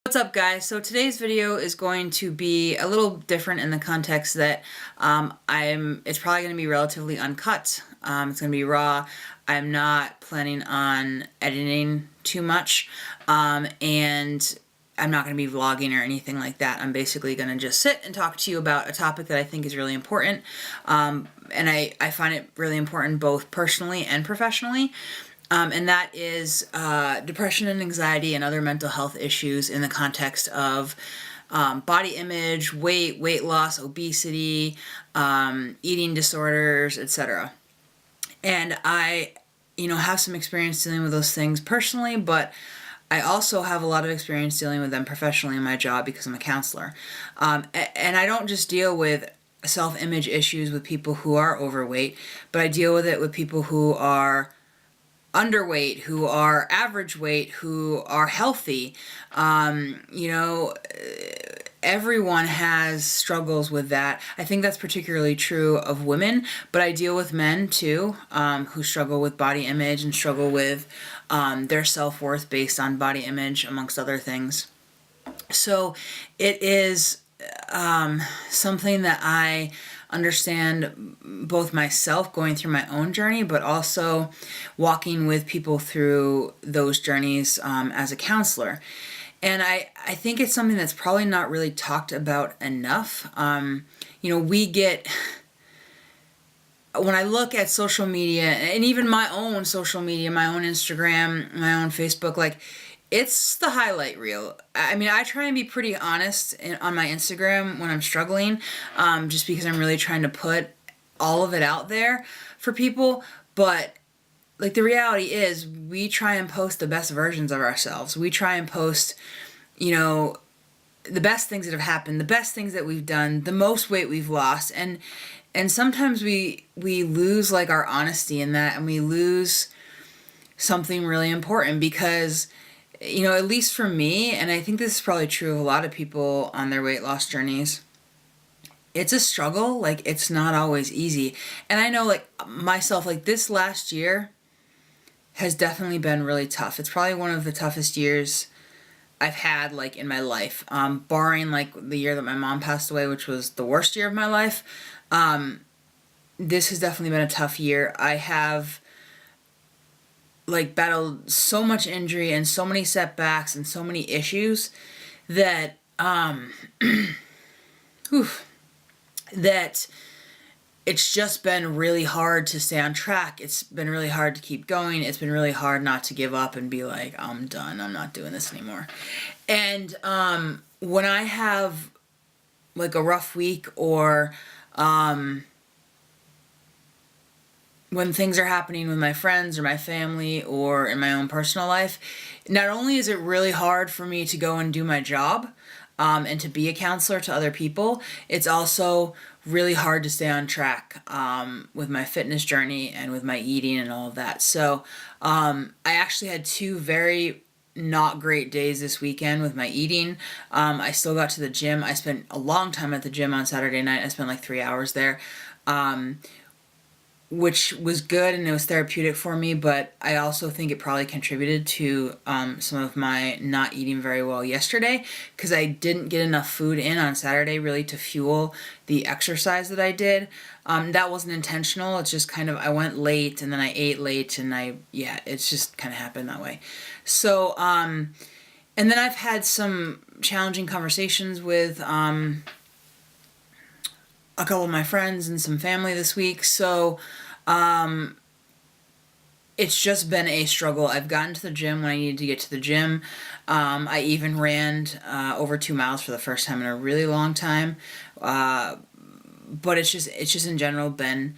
What's up, guys? So today's video is going to be a little different in the context that it's probably going to be relatively uncut. It's going to be raw. I'm not planning on editing too much, and I'm not going to be vlogging or anything like that. I'm basically going to just sit and talk to you about a topic that I think is really important, and I find it really important both personally and professionally. And that is depression and anxiety and other mental health issues in the context of body image, weight loss, obesity, eating disorders, etc. And I, have some experience dealing with those things personally, but I also have a lot of experience dealing with them professionally in my job because I'm a counselor. And I don't just deal with self-image issues with people who are overweight, but I deal with it with people who are underweight, who are average weight, who are healthy. Everyone has struggles with that. I think that's particularly true of women, but I deal with men too, who struggle with body image and struggle with their self-worth based on body image, amongst other things. So it is something that I understand both myself going through my own journey, but also walking with people through those journeys as a counselor. And I think it's something that's probably not really talked about enough. We get, when I look at social media, and even my own social media, my own Instagram, my own Facebook, it's the highlight reel. I mean, I try and be pretty honest on my Instagram when I'm struggling, just because I'm really trying to put all of it out there for people. But the reality is, we try and post the best versions of ourselves. We try and post, the best things that have happened, the best things that we've done, the most weight we've lost, and sometimes we lose our honesty in that, and we lose something really important because, at least for me, and I think this is probably true of a lot of people on their weight loss journeys, it's a struggle. It's not always easy. And I know, myself, this last year has definitely been really tough. It's probably one of the toughest years I've had, in my life, barring, the year that my mom passed away, which was the worst year of my life. This has definitely been a tough year. I have battled so much injury and so many setbacks and so many issues that that it's just been really hard to stay on track. It's been really hard to keep going. It's been really hard not to give up and be like, I'm done. I'm not doing this anymore. And when I have a rough week, or when things are happening with my friends or my family or in my own personal life, not only is it really hard for me to go and do my job and to be a counselor to other people, it's also really hard to stay on track with my fitness journey and with my eating and all of that. So I actually had two very not great days this weekend with my eating. I still got to the gym. I spent a long time at the gym on Saturday night. I spent 3 hours there. Which was good and it was therapeutic for me, but I also think it probably contributed to some of my not eating very well yesterday, because I didn't get enough food in on Saturday really to fuel the exercise that I did. That wasn't intentional. It's just kind of, I went late and then I ate late, and it's just kind of happened that way. So, and then I've had some challenging conversations with a couple of my friends and some family this week. So it's just been a struggle. I've gotten to the gym when I needed to get to the gym. I even ran over 2 miles for the first time in a really long time. But it's just in general been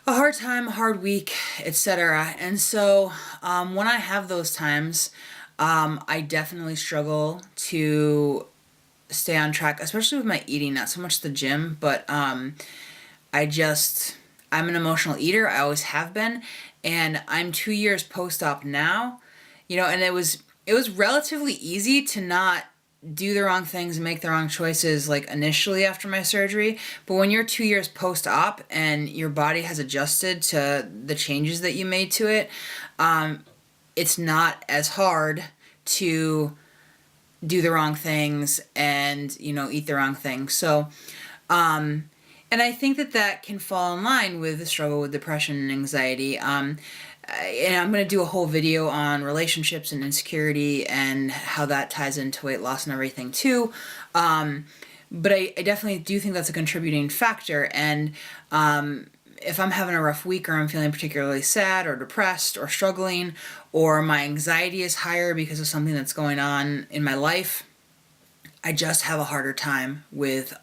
a hard time, a hard week, etc. And so when I have those times, I definitely struggle to stay on track, especially with my eating, not so much the gym, but I'm an emotional eater. I always have been, and I'm 2 years post-op now, and it was relatively easy to not do the wrong things and make the wrong choices initially after my surgery. But when you're 2 years post-op and your body has adjusted to the changes that you made to it, it's not as hard to do the wrong things and, eat the wrong things. So, and I think that can fall in line with the struggle with depression and anxiety. And I'm going to do a whole video on relationships and insecurity and how that ties into weight loss and everything too. But I definitely do think that's a contributing factor. And if I'm having a rough week or I'm feeling particularly sad or depressed or struggling, or my anxiety is higher because of something that's going on in my life, I just have a harder time with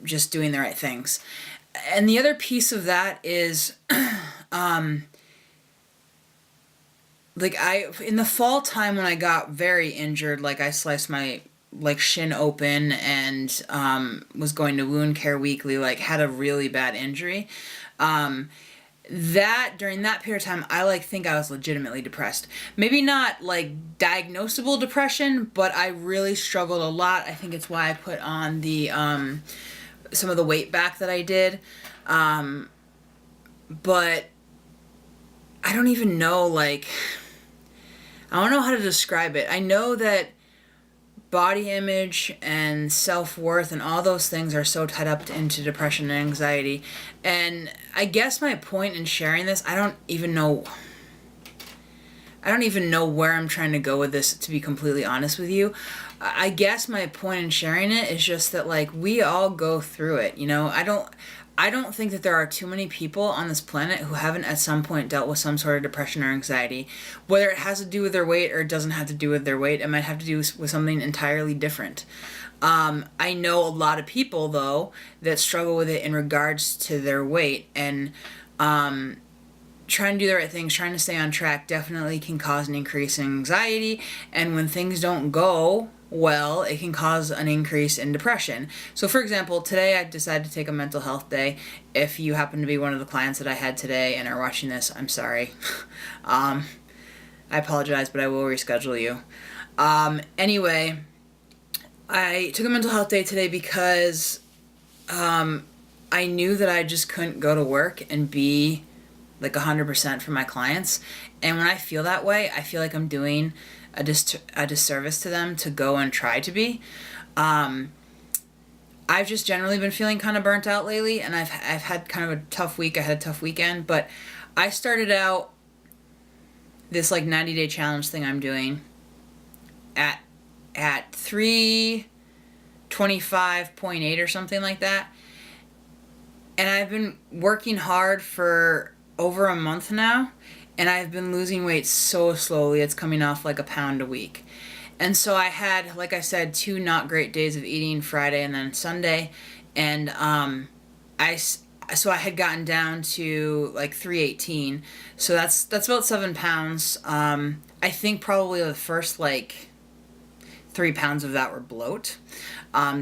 just doing the right things. And the other piece of that is in the fall time when I got very injured, like I sliced my shin open and was going to wound care weekly, had a really bad injury. That during that period of time, I think I was legitimately depressed. Maybe not diagnosable depression, but I really struggled a lot. I think it's why I put on the some of the weight back that I did. But I don't even know, I don't know how to describe it. I know that body image and self-worth and all those things are so tied up into depression and anxiety. And I guess my point in sharing this, I don't even know where I'm trying to go with this, to be completely honest with you. I guess my point in sharing it is just that we all go through it, I don't think that there are too many people on this planet who haven't at some point dealt with some sort of depression or anxiety. Whether it has to do with their weight or it doesn't have to do with their weight, it might have to do with something entirely different. I know a lot of people, though, that struggle with it in regards to their weight, and trying to do the right things, trying to stay on track definitely can cause an increase in anxiety, and when things don't go well, it can cause an increase in depression. So for example, today I decided to take a mental health day. If you happen to be one of the clients that I had today and are watching this, I'm sorry. I apologize, but I will reschedule you. Anyway, I took a mental health day today because I knew that I just couldn't go to work and be 100% for my clients. And when I feel that way, I feel like I'm doing a disservice to them to go and try to be. I've just generally been feeling kind of burnt out lately, and I've had kind of a tough week. I had a tough weekend, but I started out this 90-day challenge thing I'm doing at 325.8 or something like that. And I've been working hard for over a month now, and I've been losing weight so slowly. It's coming off a pound a week. And so I had, like I said, 2 not great days of eating, Friday and then Sunday. And I had gotten down to 318. So that's about 7 pounds. I think probably the first 3 pounds of that were bloat.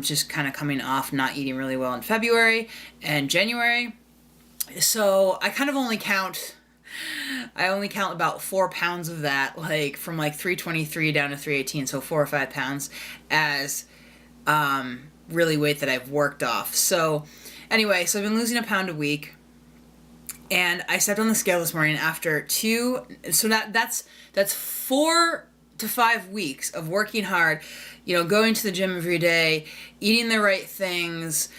Just kind of coming off not eating really well in February and January. So I kind of only count about 4 pounds of that, from 323 down to 318, so 4 or 5 pounds as really weight that I've worked off. So anyway, so I've been losing a pound a week, and I stepped on the scale this morning after that's 4 to 5 weeks of working hard, going to the gym every day, eating the right things,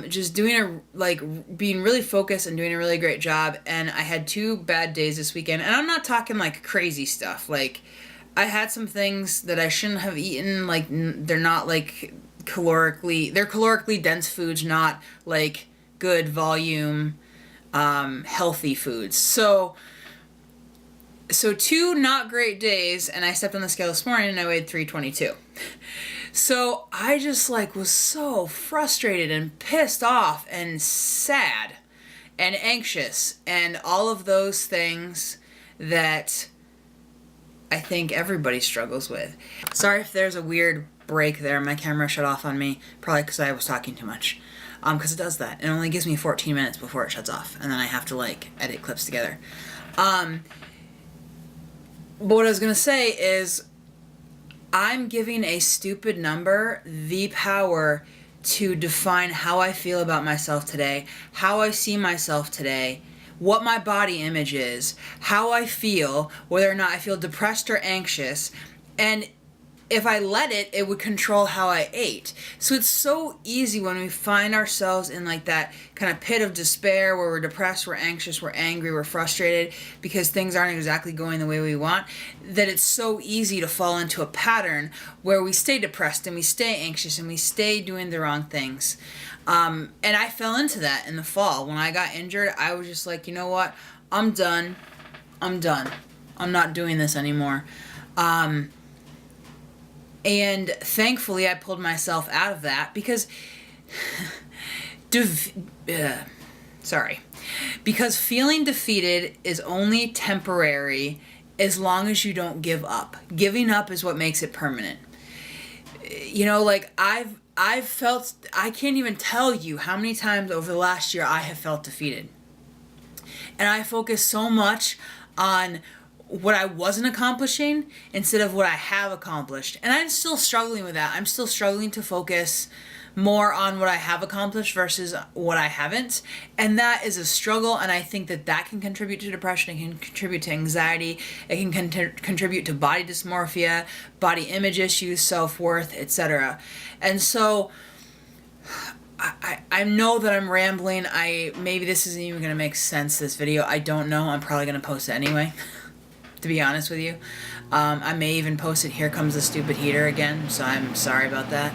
just doing being really focused and doing a really great job. And I had 2 bad days this weekend, and I'm not talking crazy stuff. I had some things that I shouldn't have eaten. They're not they're calorically dense foods, not good volume, healthy foods. So 2 not great days, and I stepped on the scale this morning and I weighed 322. So I just was so frustrated and pissed off and sad and anxious and all of those things that I think everybody struggles with. Sorry if there's a weird break there. My camera shut off on me, probably because I was talking too much. Because it does that. It only gives me 14 minutes before it shuts off, and then I have to edit clips together. But what I was going to say is I'm giving a stupid number the power to define how I feel about myself today, how I see myself today, what my body image is, how I feel, whether or not I feel depressed or anxious. And if I let it, it would control how I ate. So it's so easy when we find ourselves in like that kind of pit of despair where we're depressed, we're anxious, we're angry, we're frustrated because things aren't exactly going the way we want, that it's so easy to fall into a pattern where we stay depressed and we stay anxious and we stay doing the wrong things. And I fell into that in the fall. When I got injured, I was just like, you know what? I'm done. I'm done. I'm not doing this anymore. And thankfully, I pulled myself out of that because, because feeling defeated is only temporary as long as you don't give up. Giving up is what makes it permanent. You know, like I've felt, I can't even tell you how many times over the last year I have felt defeated. And I focus so much on what I wasn't accomplishing instead of what I have accomplished. And I'm still struggling with that. I'm still struggling to focus more on what I have accomplished versus what I haven't. And that is a struggle, and I think that that can contribute to depression. It can contribute to anxiety. It can contribute to body dysmorphia, body image issues, self-worth, etc. And so I know that I'm rambling. Maybe this isn't even going to make sense, this video. I don't know. I'm probably going to post it anyway, to be honest with you. I may even post it, here comes the stupid heater again, so I'm sorry about that.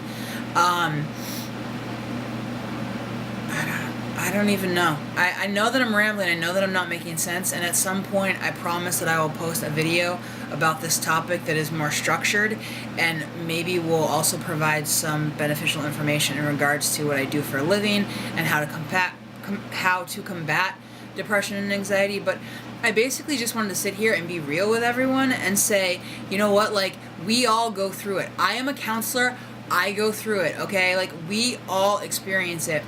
I don't even know. I know that I'm rambling. I know that I'm not making sense. And at some point, I promise that I will post a video about this topic that is more structured, and maybe will also provide some beneficial information in regards to what I do for a living and how to combat depression and anxiety. But I basically just wanted to sit here and be real with everyone and say, you know what, like, we all go through it. I am a counselor. I go through it, okay? Like, we all experience it.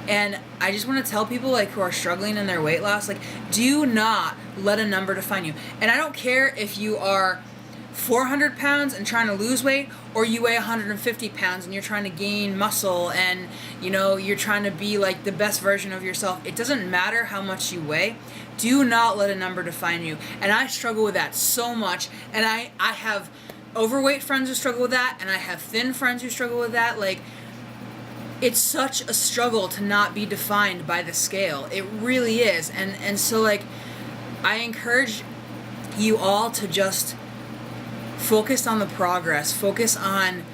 And I just want to tell people, like, who are struggling in their weight loss, like, do not let a number define you. And I don't care if you are 400 pounds and trying to lose weight, or you weigh 150 pounds and you're trying to gain muscle, and, you know, you're trying to be like the best version of yourself. It doesn't matter how much you weigh. Do not let a number define you. And I struggle with that so much. And I have overweight friends who struggle with that, and I have thin friends who struggle with that. Like, it's such a struggle to not be defined by the scale. It really is. And so, like, I encourage you all to just focus on the progress. Focus on,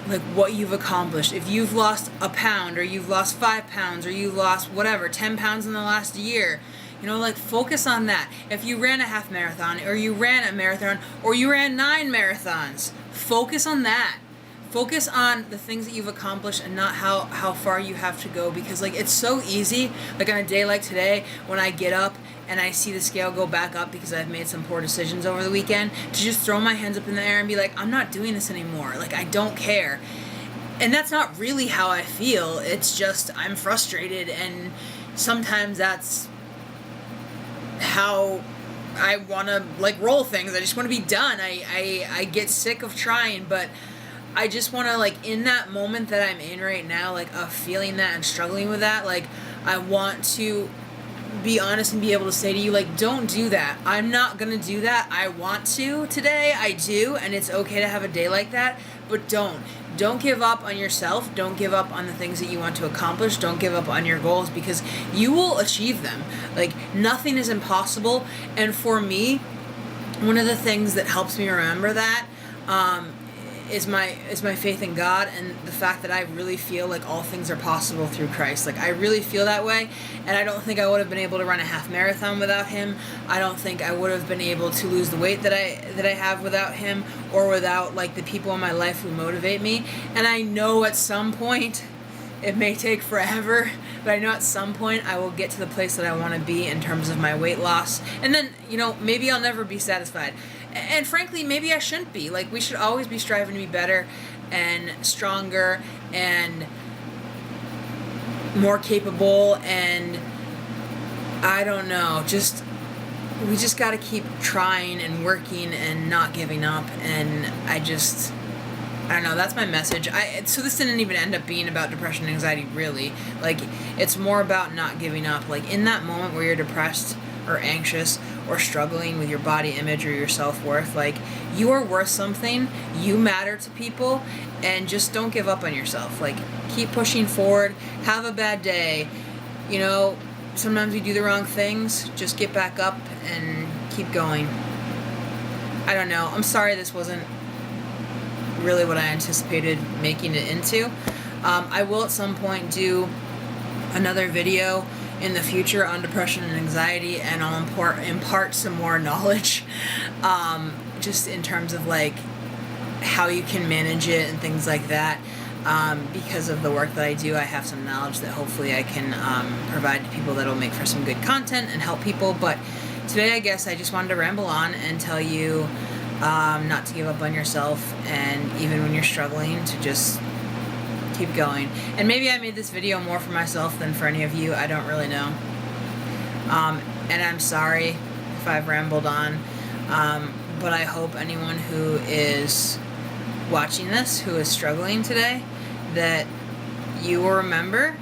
like, what you've accomplished. If you've lost a pound, or you've lost 5 pounds, or you lost whatever, 10 pounds in the last year, you know, like, focus on that. If you ran a half marathon, or you ran a marathon, or you ran 9 marathons, focus on that. Focus on the things that you've accomplished and not how far you have to go, because, like, it's so easy, like, on a day like today, when I get up and I see the scale go back up because I've made some poor decisions over the weekend, to just throw my hands up in the air and be like, I'm not doing this anymore. Like, I don't care. And that's not really how I feel. It's just I'm frustrated, and sometimes that's how I want to, like, roll things. I just want to be done. I get sick of trying, but I just want to, like, in that moment that I'm in right now, like, of feeling that and struggling with that, like, I want to be honest and be able to say to you, like, don't do that. I'm not going to do that. I want to today. I do. And it's okay to have a day like that, but don't give up on yourself. Don't give up on the things that you want to accomplish. Don't give up on your goals, because you will achieve them. Like, nothing is impossible. And for me, one of the things that helps me remember that, is my faith in God, and the fact that I really feel like all things are possible through Christ. Like, I really feel that way, and I don't think I would have been able to run a half marathon without Him. I don't think I would have been able to lose the weight that I have without Him, or without, like, the people in my life who motivate me. And I know at some point, it may take forever, but I know at some point I will get to the place that I want to be in terms of my weight loss. And then, you know, maybe I'll never be satisfied. And frankly, maybe I shouldn't be. Like, we should always be striving to be better and stronger and more capable, and I don't know, we just got to keep trying and working and not giving up. And I don't know, that's my message. So this didn't even end up being about depression and anxiety, really. Like, it's more about not giving up. Like, in that moment where you're depressed or anxious, or struggling with your body image or your self-worth, like, you are worth something, you matter to people, and just don't give up on yourself. Like, keep pushing forward, have a bad day, you know, sometimes we do the wrong things, just get back up and keep going. I don't know, I'm sorry this wasn't really what I anticipated making it into. I will at some point do another video in the future on depression and anxiety, and I'll impart some more knowledge, just in terms of like how you can manage it and things like that. Because of the work that I do, I have some knowledge that hopefully I can provide to people that'll make for some good content and help people. But today, I guess I just wanted to ramble on and tell you not to give up on yourself, and even when you're struggling, to just keep going. And maybe I made this video more for myself than for any of you. I don't really know. And I'm sorry if I've rambled on. But I hope anyone who is watching this, who is struggling today, that you will remember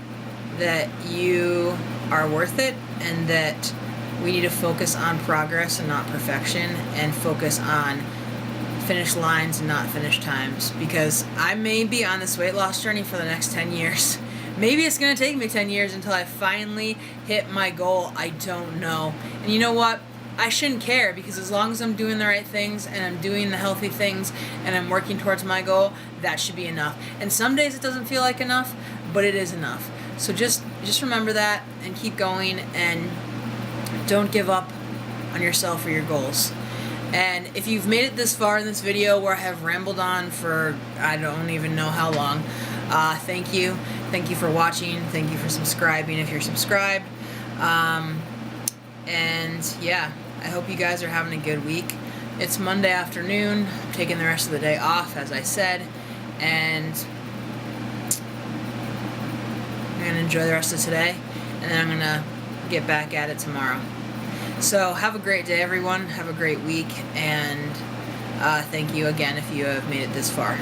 that you are worth it, and that we need to focus on progress and not perfection, and focus on finish lines and not finish times. Because I may be on this weight loss journey for the next 10 years. Maybe it's going to take me 10 years until I finally hit my goal. I don't know. And you know what? I shouldn't care, because as long as I'm doing the right things and I'm doing the healthy things and I'm working towards my goal, that should be enough. And some days it doesn't feel like enough, but it is enough. So just remember that and keep going, and don't give up on yourself or your goals. And if you've made it this far in this video where I have rambled on for I don't even know how long, thank you. Thank you for watching. Thank you for subscribing if you're subscribed. And yeah, I hope you guys are having a good week. It's Monday afternoon. I'm taking the rest of the day off, as I said, and I'm going to enjoy the rest of today, and then I'm going to get back at it tomorrow. So have a great day, everyone. Have a great week, and thank you again if you have made it this far.